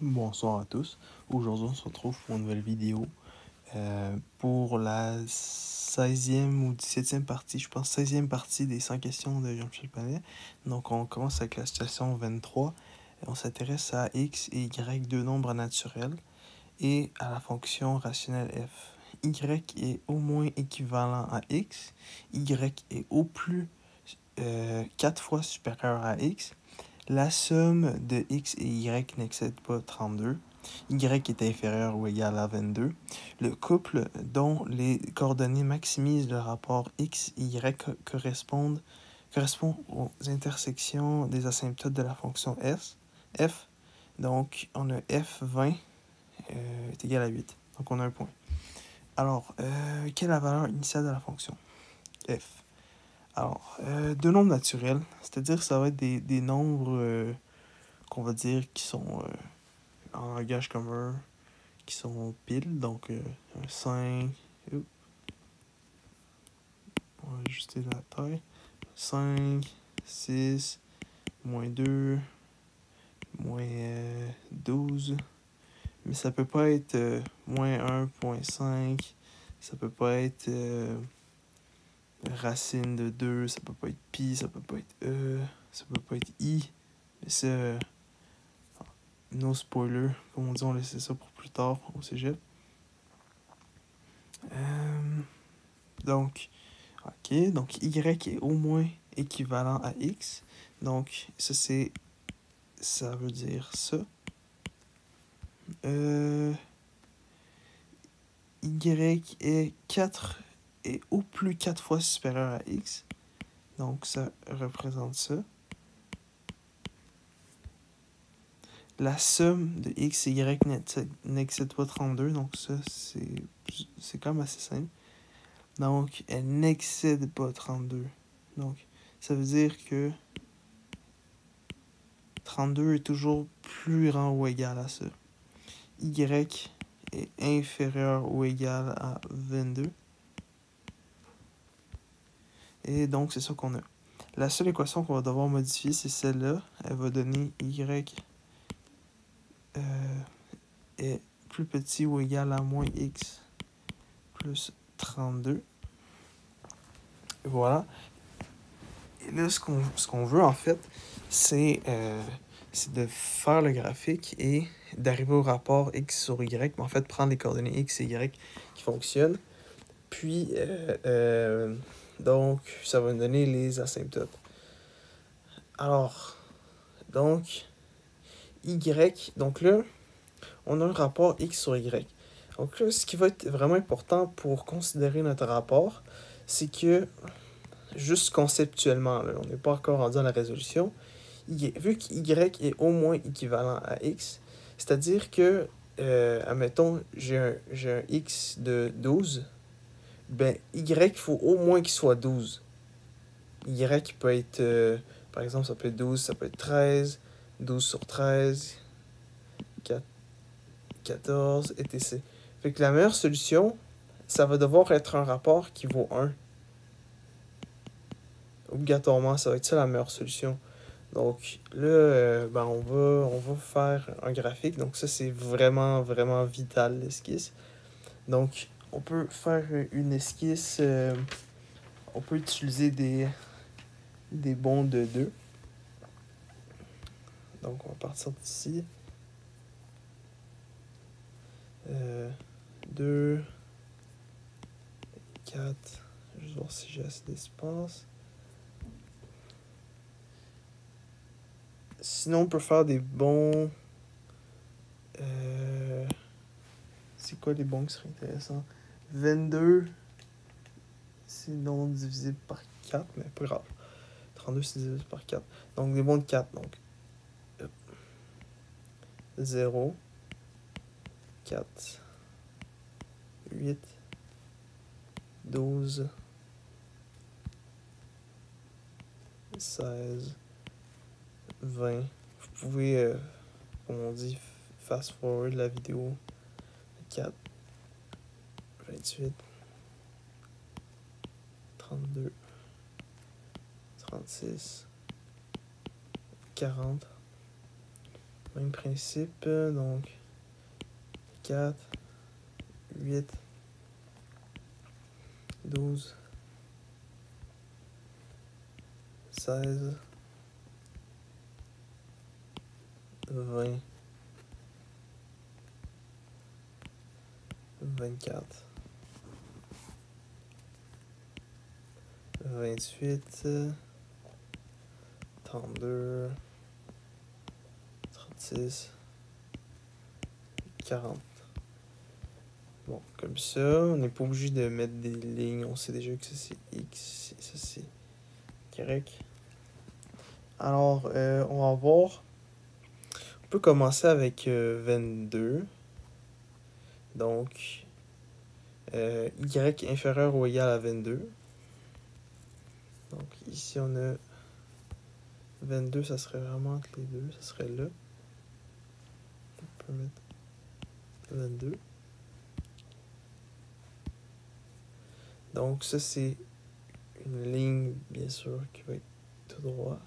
Bonsoir à tous. Aujourd'hui, on se retrouve pour une nouvelle vidéo pour la 16e ou 17e partie, je pense 16e partie des 100 questions de Jean-Michel Panet. Donc, on commence avec la situation 23. On s'intéresse à x et y, deux nombres naturels, et à la fonction rationnelle f. Y est au moins équivalent à x, y est au plus 4 fois supérieur à x. La somme de x et y n'excède pas 32. Y est inférieur ou égal à 22. Le couple dont les coordonnées maximisent le rapport x et y correspond aux intersections des asymptotes de la fonction f. Donc, on a f20 est égal à 8. Donc, on a un point. Alors, quelle est la valeur initiale de la fonction f? Alors, deux nombres naturels, c'est-à-dire que ça va être des nombres qu'on va dire qui sont en langage commun, qui sont piles, donc un 5, on va ajuster la taille, 5, 6, moins 2, moins 12, mais ça peut pas être moins 1,5, ça peut pas être racine de 2, ça peut pas être pi, ça peut pas être ça peut pas être i, mais ça, no spoiler, comme on dit, on laissait ça pour plus tard au cégep. Donc, ok, donc y est au moins équivalent à x. Donc, ça veut dire ça. Y est 4 et au plus 4 fois supérieur à x. Donc, ça représente ça. La somme de x et y n'excède pas 32. Donc, ça, c'est quand même assez simple. Donc, elle n'excède pas 32. Donc, ça veut dire que 32 est toujours plus grand ou égal à ça. Y est inférieur ou égal à 22. Et donc, c'est ça qu'on a. La seule équation qu'on va devoir modifier, c'est celle-là. Elle va donner y est plus petit ou égal à moins x plus 32. Et voilà. Et là, ce qu'on veut, en fait, c'est de faire le graphique et d'arriver au rapport x sur y, mais en fait, prendre les coordonnées x et y qui fonctionnent. Puis, donc, ça va nous donner les asymptotes. Alors, donc, y, donc là, on a un rapport x sur y. Donc là, ce qui va être vraiment important pour considérer notre rapport, c'est que, juste conceptuellement, là, on n'est pas encore rendu à la résolution, vu que y est au moins équivalent à x, c'est-à-dire que, admettons, j'ai un x de 12, ben, y, il faut au moins qu'il soit 12. Y peut être, par exemple, ça peut être 12, ça peut être 13, 12 sur 13, 14, etc. Fait que la meilleure solution, ça va devoir être un rapport qui vaut 1. Obligatoirement, ça va être ça la meilleure solution. Donc là, ben on va faire un graphique. Donc ça, c'est vraiment, vraiment vital, l'esquisse. Donc, on peut faire une esquisse. On peut utiliser des bonds de 2. Donc, on va partir d'ici. 2, 4. Je vais voir si j'ai assez d'espace. Sinon, on peut faire des bons. C'est quoi les bons qui seraient intéressants? 22, sinon divisé par 4, mais pas grave. 32, c'est divisé par 4. Donc, des bons de 4. Donc, 0, 4, 8, 12, 16, 20. Vous pouvez, comme on dit, fast forward la vidéo. 4, 28, 32, 36, 40, Même principe, donc 4, 8, 12, 16, 20, 24, 28, 32, 36, 40. Bon, comme ça, on n'est pas obligé de mettre des lignes. On sait déjà que ça c'est X et ça c'est Y. Alors, on va voir. On peut commencer avec 22. Donc, Y inférieur ou égal à 22. Donc, ici, on a 22, ça serait vraiment entre les deux. Ça serait là. On peut mettre 22. Donc, ça, c'est une ligne, bien sûr, qui va être tout droit.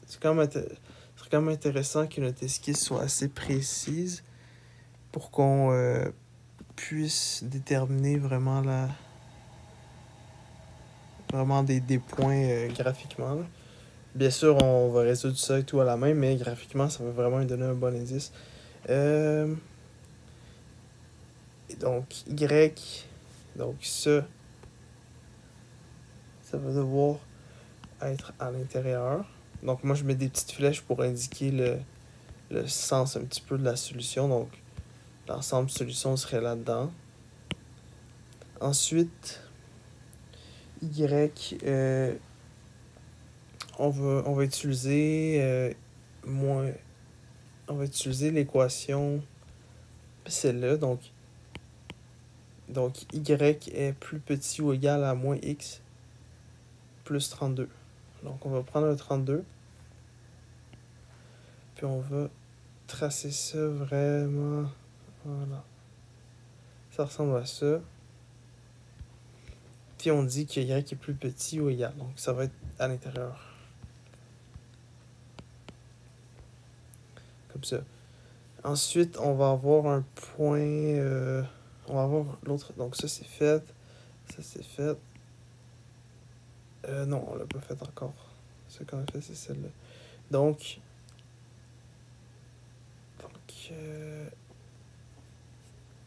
C'est quand même intéressant que notre esquisse soit assez précise pour qu'on puisse déterminer vraiment des points graphiquement. Là. Bien sûr, on va résoudre ça et tout à la main, mais graphiquement, ça va vraiment nous donner un bon indice. Et donc, Y, donc ça va devoir être à l'intérieur. Donc, moi, je mets des petites flèches pour indiquer le sens un petit peu de la solution. Donc, l'ensemble solution serait là-dedans. Ensuite, Y, on va utiliser on va utiliser l'équation celle-là. Donc, Y est plus petit ou égal à moins X plus 32. Donc, on va prendre le 32. Puis, on va tracer ça vraiment. Voilà. Ça ressemble à ça. Puis, on dit que Y est plus petit ou égal. Donc, ça va être à l'intérieur. Comme ça. Ensuite, on va avoir un point... on va avoir l'autre... Donc, ça, c'est fait. Ça, c'est fait. Non, on l'a pas fait encore. Ce qu'on a fait, c'est celle-là. Donc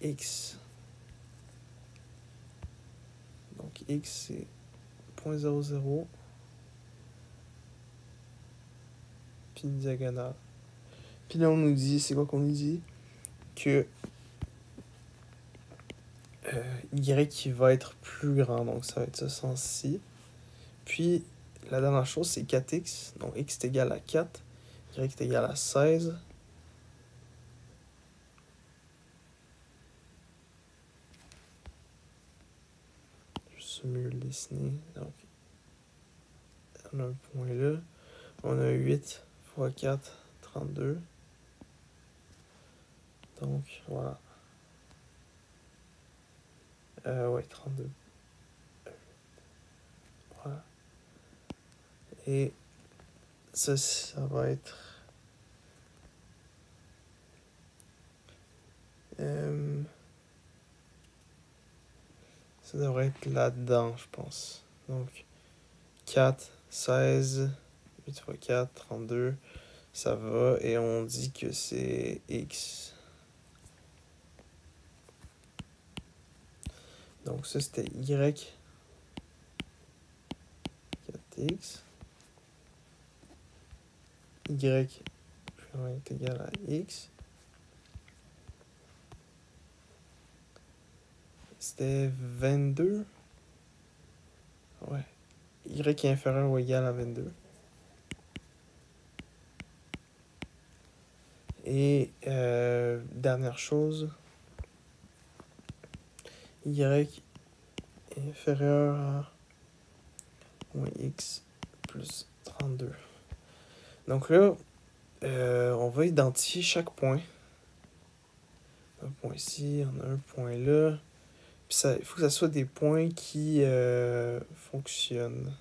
X. Donc, X, c'est 0.00. Puis une diagonale. Puis là, on nous dit... C'est quoi qu'on nous dit? Que Y qui va être plus grand. Donc, ça va être ce sens-ci. Puis, la dernière chose, c'est 4x. Donc, x est égal à 4. Y est égal à 16. Je vais mieux le dessiner. Donc, on a un point là. On a 8 fois 4, 32. Donc, voilà. Ouais, 32. Voilà. Et ça va être... ça devrait être là-dedans, je pense. Donc, 4, 16, 8 fois 4, 32. Ça va. Et on dit que c'est X. Donc, ça, c'était Y. 4X. Y est égal à X. C'était 22. Ouais. Y est inférieur ou égal à 22. Et dernière chose. Y est inférieur à moins X plus 32. Donc là, on va identifier chaque point. Un point ici, on a un point là. Puis il faut que ça soit des points qui fonctionnent.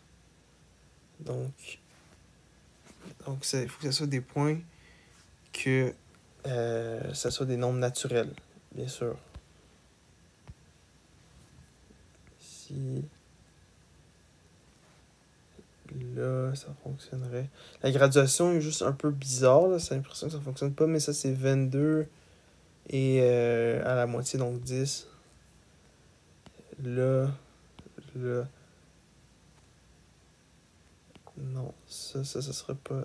Donc il faut que ça soit des points que ça soit des nombres naturels, bien sûr. Ici, là, ça fonctionnerait. La graduation est juste un peu bizarre, là. C'est l'impression que ça fonctionne pas, mais ça c'est 22 et à la moitié, donc 10. Là, là. Non, ça serait pas.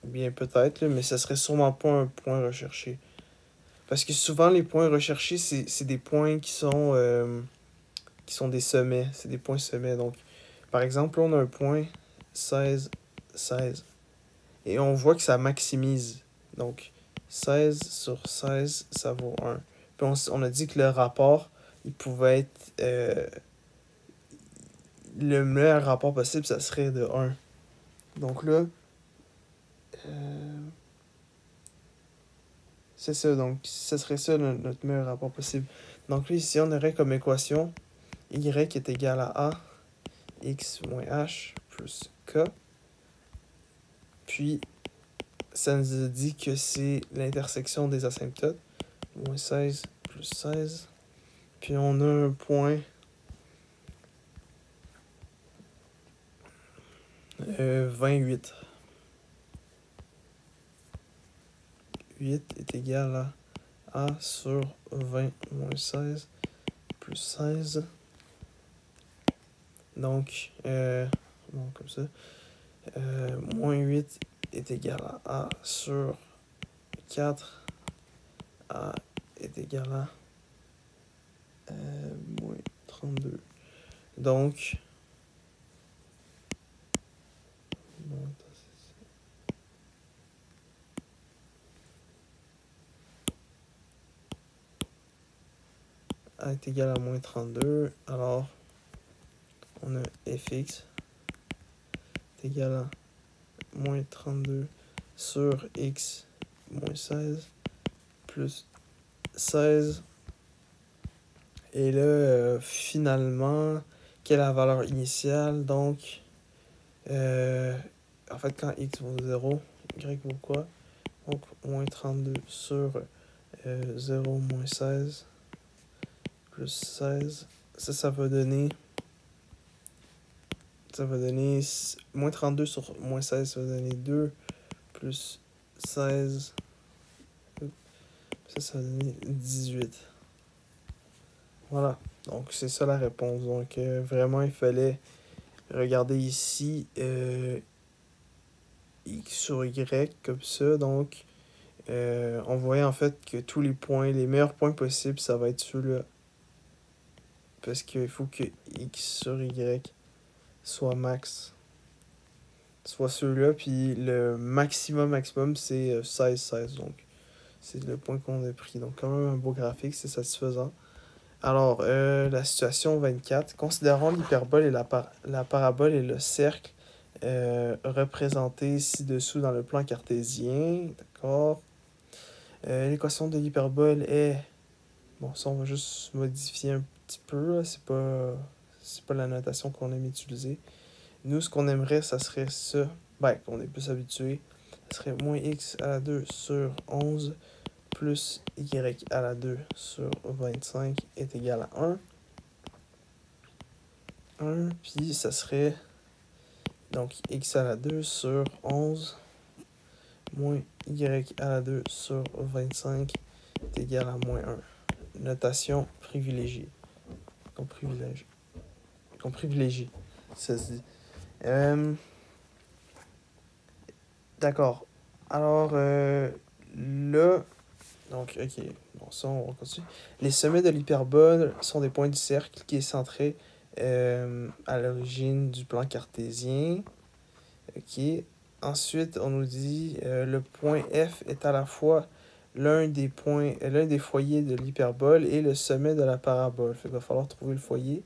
Bien peut-être, là, mais ça serait sûrement pas un point recherché. Parce que souvent, les points recherchés, c'est des points qui sont des sommets. C'est des points sommets. Donc, par exemple, là, on a un point 16, 16. Et on voit que ça maximise. Donc, 16 sur 16, ça vaut 1. Puis on a dit que le rapport, il pouvait être... le meilleur rapport possible, ça serait de 1. Donc là... c'est ça, donc ce serait ça notre meilleur rapport possible. Donc là, ici, on aurait comme équation y est égal à a, x moins h plus k. Puis, ça nous dit que c'est l'intersection des asymptotes. Moins 16 plus 16. Puis on a un point 28. 8 est égal à a sur 20 moins 16 plus 16. Donc, bon, comme ça. Moins 8 est égal à a sur 4. A est égal à moins 32. Donc, bon, A est égal à moins 32. Alors, on a fx est égal à moins 32 sur x moins 16 plus 16. Et là, finalement, quelle est la valeur initiale? Donc, en fait, quand x vaut 0, y vaut quoi? Donc, moins 32 sur 0 moins 16 plus 16. Ça va donner... Ça va donner... Moins 32 sur moins 16, ça va donner 2 plus 16. Ça va donner 18. Voilà. Donc, c'est ça la réponse. Donc, vraiment, il fallait regarder ici x sur y comme ça. Donc, on voyait en fait que tous les points, les meilleurs points possibles, ça va être ceux-là. Parce qu'il faut que x sur y soit max. Soit ceux-là. Puis le maximum, c'est 16, 16. Donc, c'est le point qu'on a pris. Donc, quand même un beau graphique, c'est satisfaisant. Alors, la situation 24. Considérons l'hyperbole et la parabole et le cercle représentés ci-dessous dans le plan cartésien. D'accord. L'équation de l'hyperbole est... Bon, ça, on va juste modifier un petit peu. C'est pas la notation qu'on aime utiliser. Nous, ce qu'on aimerait, ça serait ça. Ben, qu'on est plus habitué. Ça serait moins x à la 2 sur 11 plus y à la 2 sur 25 est égal à 1. 1, puis ça serait donc x à la 2 sur 11 moins y à la 2 sur 25 est égal à moins 1. Notation privilégiée. Qu'on privilégie, ça se dit. D'accord. Alors, là... Donc, ok. Bon, ça, on va continuer. Les sommets de l'hyperbole sont des points du cercle qui est centré à l'origine du plan cartésien. Ok. Ensuite, on nous dit le point F est à la fois l'un des foyers de l'hyperbole et le sommet de la parabole. Fait qu'il va falloir trouver le foyer.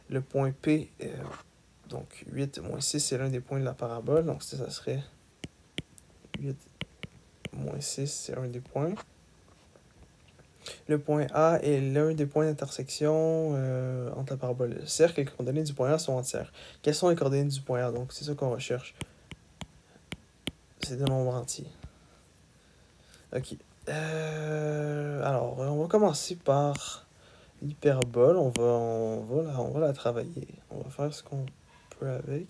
Le point P, donc 8 moins 6, c'est l'un des points de la parabole. Donc ça serait 8 moins 6, c'est un des points. Le point A est l'un des points d'intersection entre la parabole et le cercle, et les coordonnées du point A sont entières. Quelles sont les coordonnées du point A? Donc, c'est ça qu'on recherche. C'est des nombres entiers. Ok. Alors, on va commencer par l'hyperbole. On va la travailler. On va faire ce qu'on peut avec.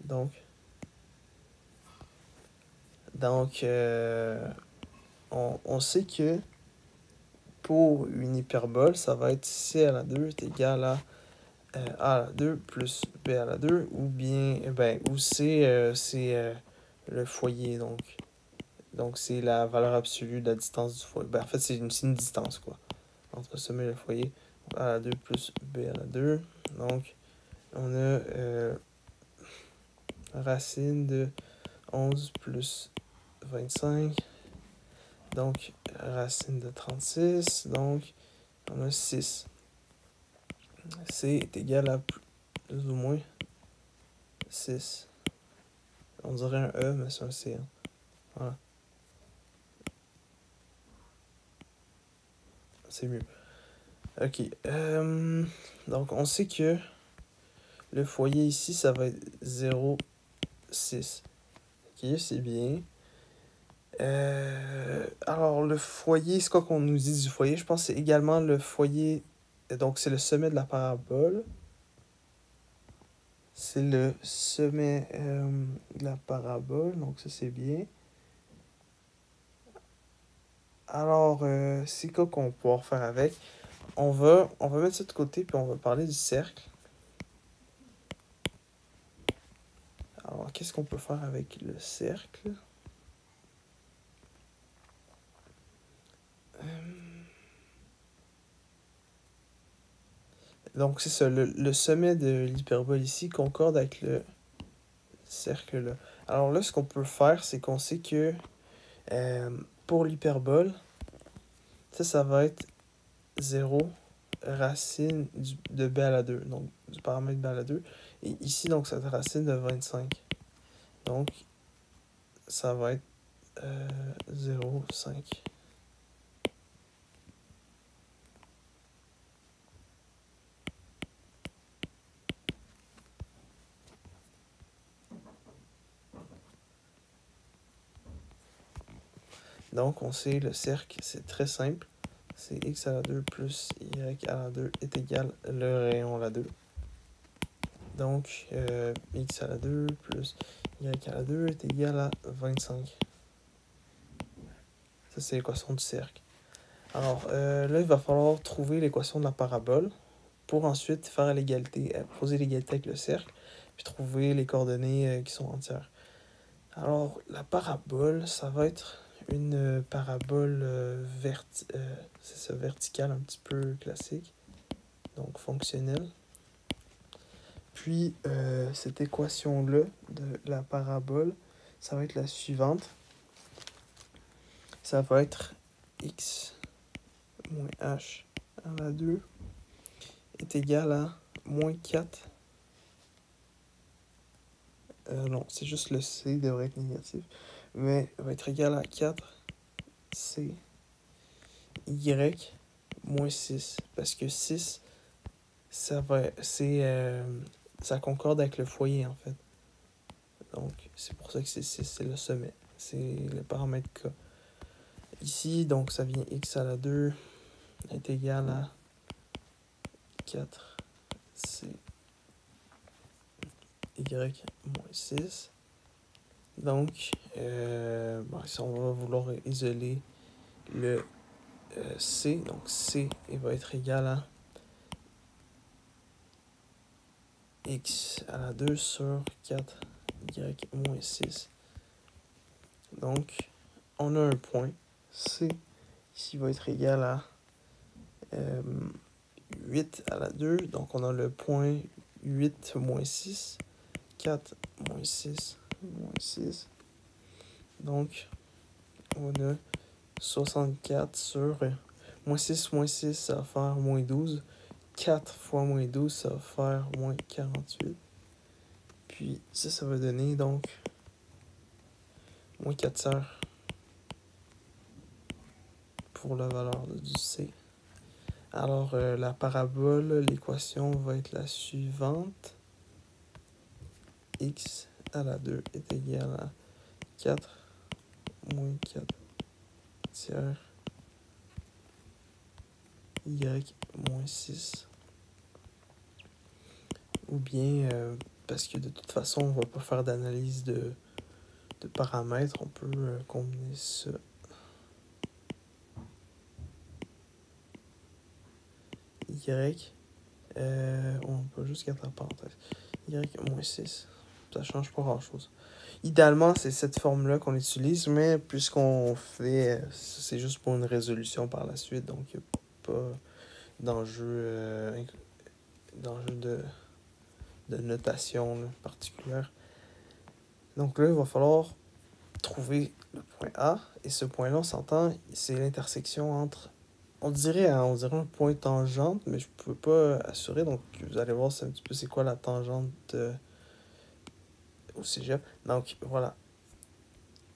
Donc, on sait que pour une hyperbole, ça va être C à la 2 est égal à A à la 2 plus B à la 2, ou bien, ou C, c'est le foyer, donc c'est la valeur absolue de la distance du foyer. En fait, c'est une distance, quoi, entre le sommet et le foyer. A à la 2 plus B à la 2, donc on a racine de 11 plus 25, donc racine de 36, donc on a 6. C est égal à plus ou moins 6. On dirait un E, mais c'est un C. Hein. Voilà. C'est mieux. Ok. Donc, on sait que le foyer ici, ça va être 0, 6. Ok, c'est bien. Alors, le foyer, c'est quoi qu'on nous dit du foyer? Je pense que c'est également le foyer. Donc, c'est le sommet de la parabole. C'est le sommet de la parabole. Donc, ça, c'est bien. Alors, c'est quoi qu'on va pouvoir faire avec? On va mettre ça de côté, puis on va parler du cercle. Alors, qu'est-ce qu'on peut faire avec le cercle? Donc, c'est ça, le sommet de l'hyperbole ici concorde avec le cercle là. Alors là, ce qu'on peut faire, c'est qu'on sait que pour l'hyperbole, ça va être 0 racine de b à la 2, donc du paramètre b à la 2. Et ici, donc, cette racine de 25. Donc, ça va être 0,5. Donc, on sait le cercle, c'est très simple. C'est x à la 2 plus y à la 2 est égal le rayon à la 2. Donc, x à la 2 plus y à la 2 est égal à 25. Ça, c'est l'équation du cercle. Alors, là, il va falloir trouver l'équation de la parabole pour ensuite faire l'égalité, poser l'égalité avec le cercle, puis trouver les coordonnées qui sont entières. Alors, la parabole, ça va être une parabole verticale un petit peu classique, donc fonctionnelle. Puis, cette équation-là de la parabole, ça va être la suivante. Ça va être x moins h à la 2 est égal à moins 4. Non, c'est juste le c devrait être négatif. Mais va être égal à 4c y moins 6. Parce que 6, ça concorde avec le foyer, en fait. Donc, c'est pour ça que c'est 6, c'est le sommet. C'est le paramètre K. Ici, donc, ça vient x à la 2 est égal à 4c y moins 6. Donc, si on va vouloir isoler le c, donc c il va être égal à x à la 2 sur 4y moins 6. Donc, on a un point c qui va être égal à 8 à la 2. Donc, on a le point 8 moins 6, 4 moins 6, moins 6. Donc, on a 64 sur moins 6, ça va faire moins 12. 4 fois moins 12, ça va faire moins 48. Puis ça va donner donc moins 4 tiers pour la valeur du C. Alors, la parabole, l'équation va être la suivante. X à la 2 est égal à 4 moins 4 tiers y moins 6. Ou bien, parce que de toute façon, on va pas faire d'analyse de paramètres, on peut combiner ça. Y, on peut juste garder la parenthèse. Y moins 6. Ça change pas grand chose. Idéalement, c'est cette forme-là qu'on utilise, mais puisqu'on fait, c'est juste pour une résolution par la suite, donc il n'y a pas d'enjeu de notation là, particulière. Donc là, il va falloir trouver le point A, et ce point-là, on s'entend, c'est l'intersection entre, on dirait un point tangente, mais je ne peux pas assurer, donc vous allez voir c'est un petit peu c'est quoi la tangente au cégep. Donc voilà,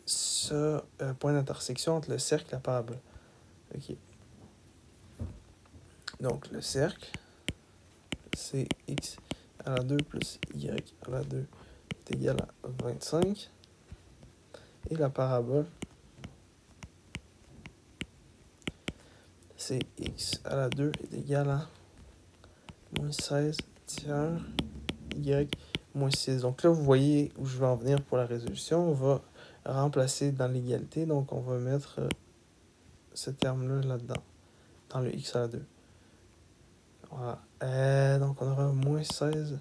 ce point d'intersection entre le cercle et la parabole. Ok. Donc le cercle, c'est x à la 2 plus y à la 2 est égal à 25. Et la parabole, c'est x à la 2 est égal à moins 16 tiers y moins 6. Donc là, vous voyez où je vais en venir pour la résolution. On va remplacer dans l'égalité. Donc, on va mettre ce terme-là là-dedans, dans le x à la 2. Voilà. Donc, on aura moins 16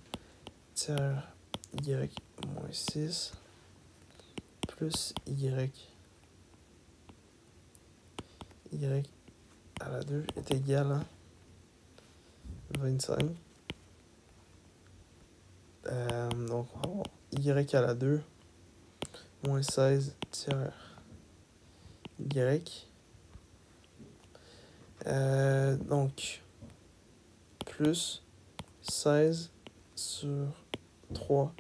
tiers y moins 6 plus y à la 2 est égal à 25. Donc, on va avoir y à la 2 moins 16 tiers y. Donc, plus 16 sur 3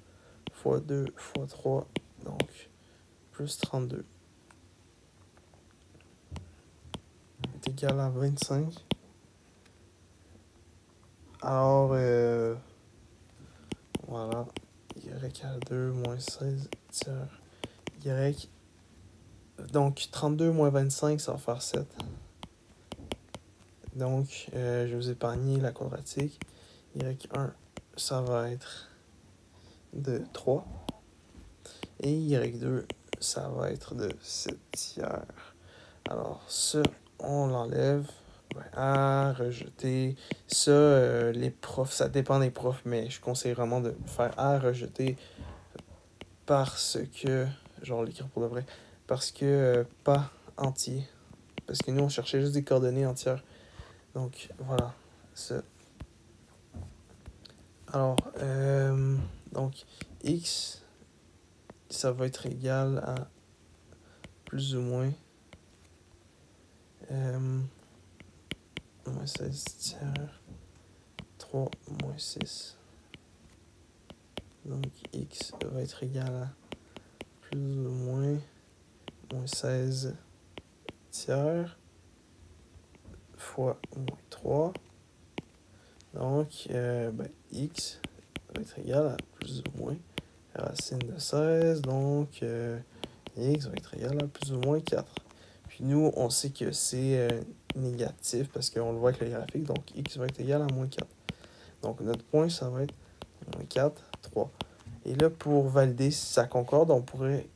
fois 2 fois 3, donc plus 32 est égal à 25. Alors, voilà, y à la 2 moins 16 tiers y. Donc, 32 moins 25, ça va faire 7. Donc, je vais vous épargner la quadratique. Y1, ça va être de 3. Et Y2, ça va être de 7 tiers. Alors, ça, on l'enlève. À rejeter. Ça, les profs, ça dépend des profs, mais je conseille vraiment de faire à rejeter parce que, genre l'écrire pour de vrai, parce que pas entier. Parce que nous, on cherchait juste des coordonnées entières. Donc, voilà. Ça. Alors, donc, x, ça va être égal à plus ou moins moins 16 tiers 3 moins 6. Donc, x va être égal à plus ou moins 16 tiers fois moins 3. Donc, x va être égal à plus ou moins racine de 16. Donc, x va être égal à plus ou moins 4. Puis nous, on sait que c'est négatif parce qu'on le voit avec le graphique. Donc, x va être égal à moins 4. Donc, notre point, ça va être moins 4, 3. Et là, pour valider si ça concorde, on pourrait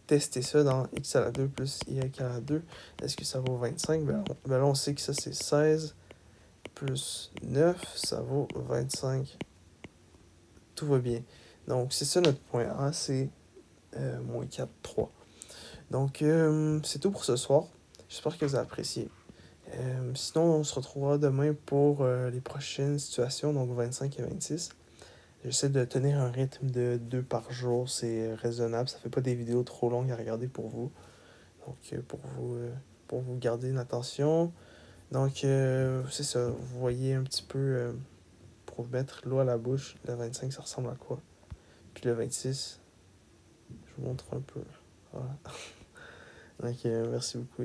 tester ça dans x à la 2 plus y à la 2. Est-ce que ça vaut 25? Ben là, on sait que ça, c'est 16 plus 9, ça vaut 25. Tout va bien. Donc, c'est ça notre point A, c'est moins 4, 3. Donc, c'est tout pour ce soir. J'espère que vous avez apprécié. Sinon, on se retrouvera demain pour les prochaines situations, donc 25 et 26. J'essaie de tenir un rythme de 2 par jour, c'est raisonnable, ça fait pas des vidéos trop longues à regarder pour vous. Donc, pour vous garder une attention. Donc, c'est ça, vous voyez un petit peu, pour mettre l'eau à la bouche, le 25, ça ressemble à quoi. Puis Puis le 26, je vous montre un peu. Voilà. Donc, merci beaucoup.